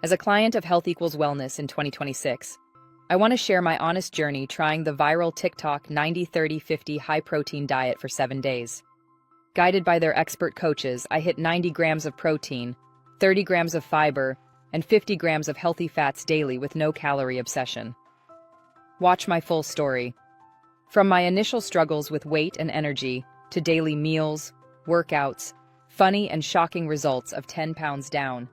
As a client of Health Equals Wellness in 2026, I want to share my honest journey trying the viral TikTok 90-30-50 high-protein diet for 7 days. Guided by their expert coaches, I hit 90 grams of protein, 30 grams of fiber, and 50 grams of healthy fats daily with no calorie obsession. Watch my full story. From my initial struggles with weight and energy, to daily meals, workouts, funny and shocking results of 10 pounds down.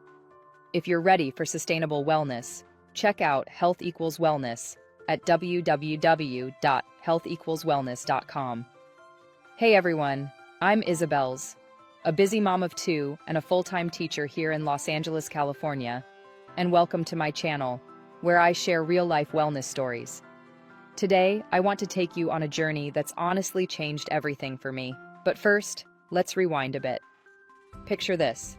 If you're ready for sustainable wellness, check out Health Equals Wellness at www.healthequalswellness.com. Hey everyone, I'm Isabels, a busy mom of 2 and a full-time teacher here in Los Angeles, California, and welcome to my channel, where I share real-life wellness stories. Today, I want to take you on a journey that's honestly changed everything for me. But first, let's rewind a bit. Picture this.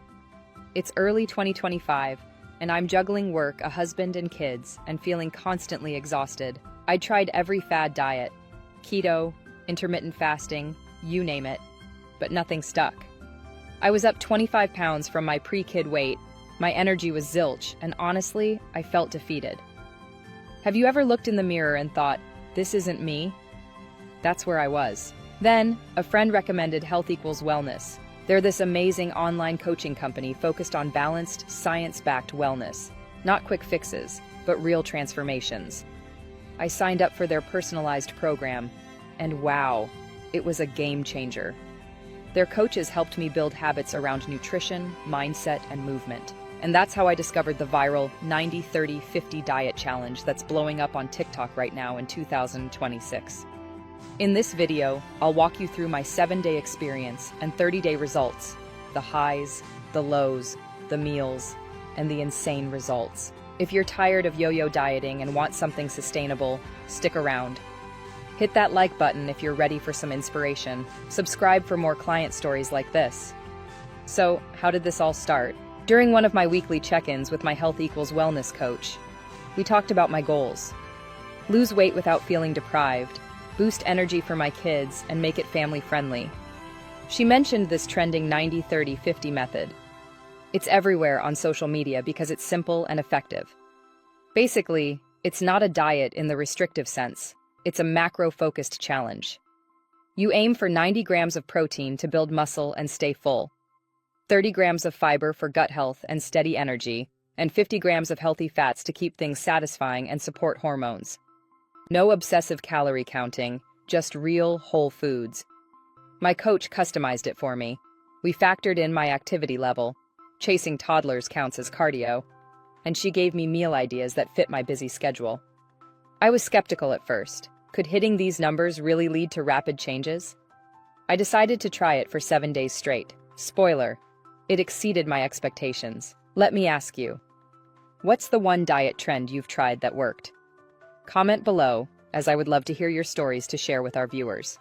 It's early 2025, and I'm juggling work, a husband, and kids, and feeling constantly exhausted. I tried every fad diet, keto, intermittent fasting, you name it, but nothing stuck. I was up 25 pounds from my pre-kid weight, my energy was zilch, and honestly, I felt defeated. Have you ever looked in the mirror and thought, this isn't me? That's where I was. Then, a friend recommended Health Equals Wellness. They're this amazing online coaching company focused on balanced, science-backed wellness. Not quick fixes, but real transformations. I signed up for their personalized program, and wow, it was a game changer. Their coaches helped me build habits around nutrition, mindset, and movement. And that's how I discovered the viral 90-30-50 diet challenge that's blowing up on TikTok right now in 2026. In this video, I'll walk you through my 7-day experience and 30-day results, the highs, the lows, the meals, and the insane results. If you're tired of yo-yo dieting and want something sustainable, stick around. Hit that like button if you're ready for some inspiration. Subscribe for more client stories like this. So, how did this all start? During one of my weekly check-ins with my Health Equals Wellness coach, we talked about my goals. Lose weight without feeling deprived, boost energy for my kids, and make it family-friendly. She mentioned this trending 90-30-50 method. It's everywhere on social media because it's simple and effective. Basically, it's not a diet in the restrictive sense. It's a macro-focused challenge. You aim for 90 grams of protein to build muscle and stay full, 30 grams of fiber for gut health and steady energy, and 50 grams of healthy fats to keep things satisfying and support hormones. No obsessive calorie counting, just real, whole foods. My coach customized it for me. We factored in my activity level. Chasing toddlers counts as cardio. And she gave me meal ideas that fit my busy schedule. I was skeptical at first. Could hitting these numbers really lead to rapid changes? I decided to try it for 7 days straight. Spoiler, it exceeded my expectations. Let me ask you, what's the one diet trend you've tried that worked? Comment below, as I would love to hear your stories to share with our viewers.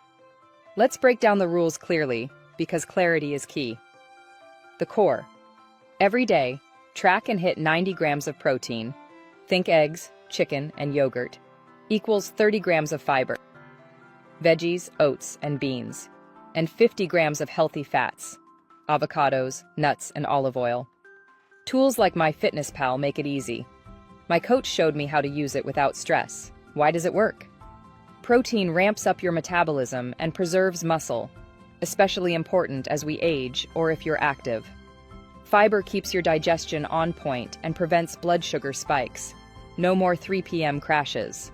Let's break down the rules clearly, because clarity is key. The core. Every day, track and hit 90 grams of protein, think eggs, chicken, and yogurt, equals 30 grams of fiber, veggies, oats, and beans, and 50 grams of healthy fats, avocados, nuts, and olive oil. Tools like MyFitnessPal make it easy. My coach showed me how to use it without stress. Why does it work? Protein ramps up your metabolism and preserves muscle, especially important as we age or if you're active. Fiber keeps your digestion on point and prevents blood sugar spikes. No more 3 p.m. crashes.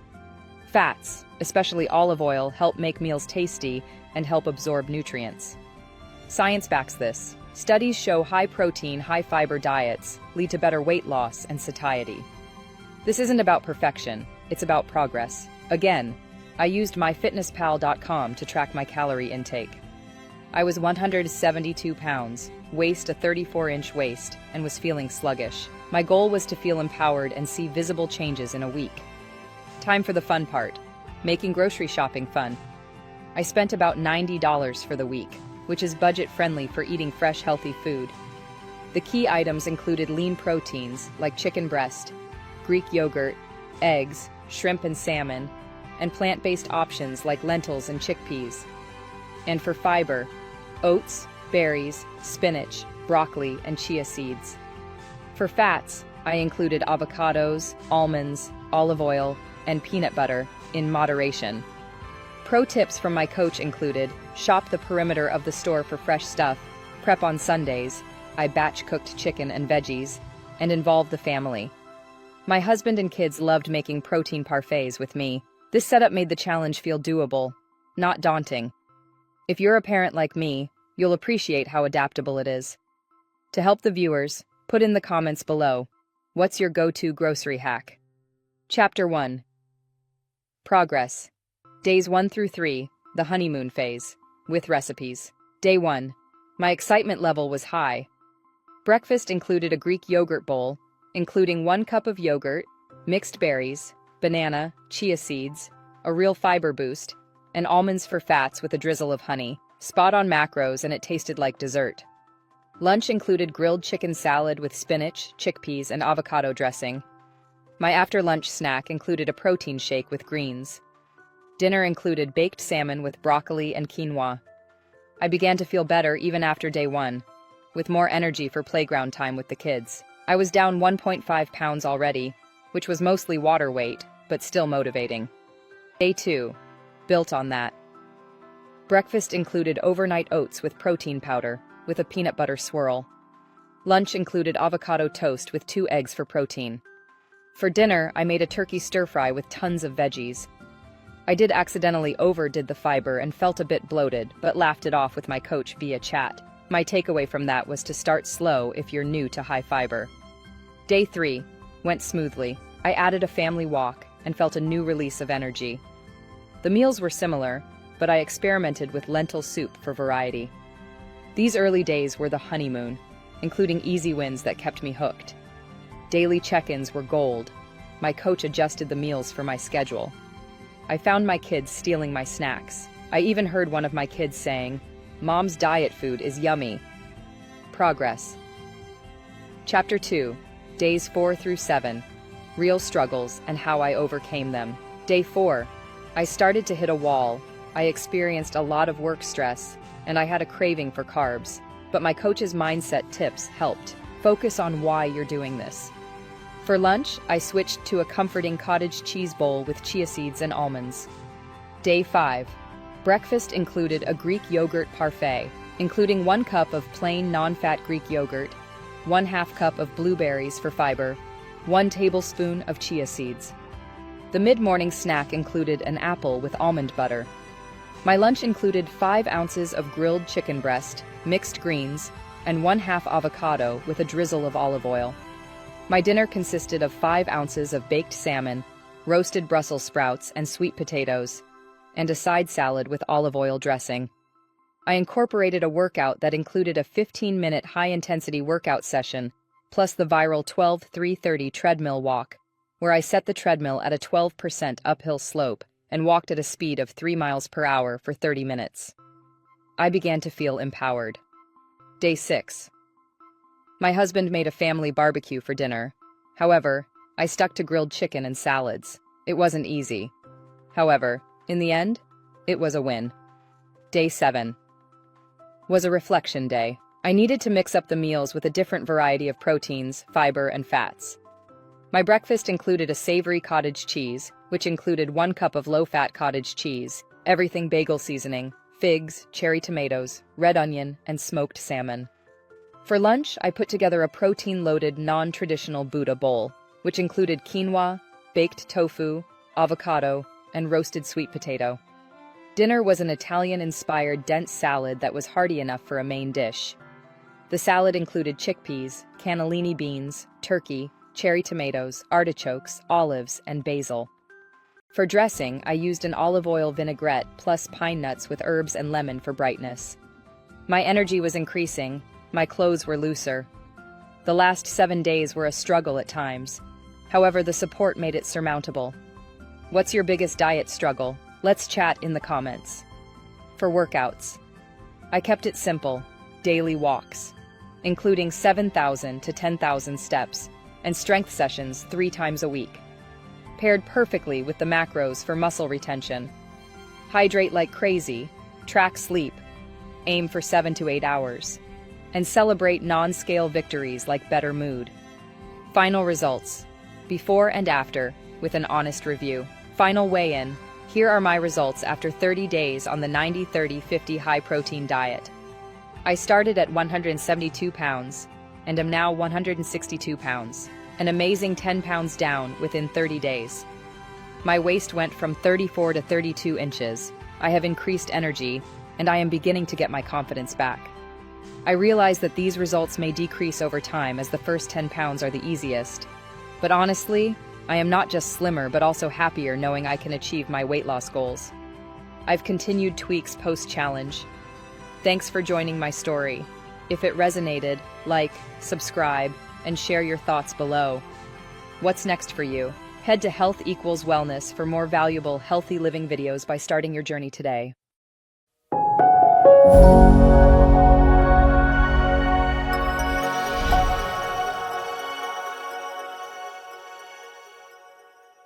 Fats, especially olive oil, help make meals tasty and help absorb nutrients. Science backs this. Studies show high-protein, high-fiber diets lead to better weight loss and satiety. This isn't about perfection, it's about progress. Again, I used myfitnesspal.com to track my calorie intake. I was 172 pounds, waist a 34-inch waist, and was feeling sluggish. My goal was to feel empowered and see visible changes in a week. Time for the fun part, making grocery shopping fun. I spent about $90 for the week, which is budget-friendly for eating fresh, healthy food. The key items included lean proteins like chicken breast, Greek yogurt, eggs, shrimp and salmon, and plant-based options like lentils and chickpeas. And for fiber, oats, berries, spinach, broccoli, and chia seeds. For fats, I included avocados, almonds, olive oil, and peanut butter in moderation. Pro tips from my coach included: shop the perimeter of the store for fresh stuff, prep on Sundays, I batch-cooked chicken and veggies, and involve the family. My husband and kids loved making protein parfaits with me. This setup made the challenge feel doable, not daunting. If you're a parent like me, you'll appreciate how adaptable it is. To help the viewers, put in the comments below, what's your go-to grocery hack? Chapter 1. Progress. Days 1 through 3, the honeymoon phase, with recipes. Day 1. My excitement level was high. Breakfast included a Greek yogurt bowl, including 1 cup of yogurt, mixed berries, banana, chia seeds, a real fiber boost, and almonds for fats with a drizzle of honey. Spot on macros, and it tasted like dessert. Lunch included grilled chicken salad with spinach, chickpeas, and avocado dressing. My after-lunch snack included a protein shake with greens. Dinner included baked salmon with broccoli and quinoa. I began to feel better even after day 1, with more energy for playground time with the kids. I was down 1.5 pounds already, which was mostly water weight, but still motivating. Day 2. Built on that. Breakfast included overnight oats with protein powder, with a peanut butter swirl. Lunch included avocado toast with 2 eggs for protein. For dinner, I made a turkey stir-fry with tons of veggies. I did accidentally overdid the fiber and felt a bit bloated, but laughed it off with my coach via chat. My takeaway from that was to start slow if you're new to high fiber. Day 3 went smoothly. I added a family walk and felt a new release of energy. The meals were similar, but I experimented with lentil soup for variety. These early days were the honeymoon, including easy wins that kept me hooked. Daily check-ins were gold. My coach adjusted the meals for my schedule. I found my kids stealing my snacks. I even heard one of my kids saying, "Mom's diet food is yummy." Progress. Chapter 2. Days 4 through 7. Real struggles and how I overcame them. Day 4. I started to hit a wall. I experienced a lot of work stress, and I had a craving for carbs. But my coach's mindset tips helped. Focus on why you're doing this. For lunch, I switched to a comforting cottage cheese bowl with chia seeds and almonds. Day 5. Breakfast included a Greek yogurt parfait, including 1 cup of plain non-fat Greek yogurt, 1/2 cup of blueberries for fiber, 1 tablespoon of chia seeds. The mid-morning snack included an apple with almond butter. My lunch included 5 ounces of grilled chicken breast, mixed greens, and 1/2 avocado with a drizzle of olive oil. My dinner consisted of 5 ounces of baked salmon, roasted Brussels sprouts and sweet potatoes, and a side salad with olive oil dressing. I incorporated a workout that included a 15-minute high-intensity workout session, plus the viral 12-3-30 treadmill walk, where I set the treadmill at a 12% uphill slope and walked at a speed of 3 miles per hour for 30 minutes. I began to feel empowered. Day 6. My husband made a family barbecue for dinner. However, I stuck to grilled chicken and salads. It wasn't easy. However, in the end, it was a win. Day 7 was a reflection day. I needed to mix up the meals with a different variety of proteins, fiber, and fats. My breakfast included a savory cottage cheese, which included 1 cup of low-fat cottage cheese, everything bagel seasoning, figs, cherry tomatoes, red onion, and smoked salmon. For lunch, I put together a protein-loaded, non-traditional Buddha bowl, which included quinoa, baked tofu, avocado, and roasted sweet potato. Dinner was an Italian-inspired dense salad that was hearty enough for a main dish. The salad included chickpeas, cannellini beans, turkey, cherry tomatoes, artichokes, olives, and basil. For dressing, I used an olive oil vinaigrette plus pine nuts with herbs and lemon for brightness. My energy was increasing. My clothes were looser. The last 7 days were a struggle at times. However, the support made it surmountable. What's your biggest diet struggle? Let's chat in the comments. For workouts, I kept it simple, daily walks, including 7,000 to 10,000 steps, and strength sessions 3 times a week, paired perfectly with the macros for muscle retention. Hydrate like crazy, track sleep, aim for 7 to 8 hours, and celebrate non-scale victories like better mood. Final results. Before and after, with an honest review. Final weigh-in. Here are my results after 30 days on the 90-30-50 high-protein diet. I started at 172 pounds and am now 162 pounds, an amazing 10 pounds down within 30 days. My waist went from 34 to 32 inches. I have increased energy, and I am beginning to get my confidence back. I realize that these results may decrease over time as the first 10 pounds are the easiest. But honestly, I am not just slimmer but also happier knowing I can achieve my weight loss goals. I've continued tweaks post-challenge. Thanks for joining my story. If it resonated, like, subscribe, and share your thoughts below. What's next for you? Head to Health Equals Wellness for more valuable, healthy living videos by starting your journey today.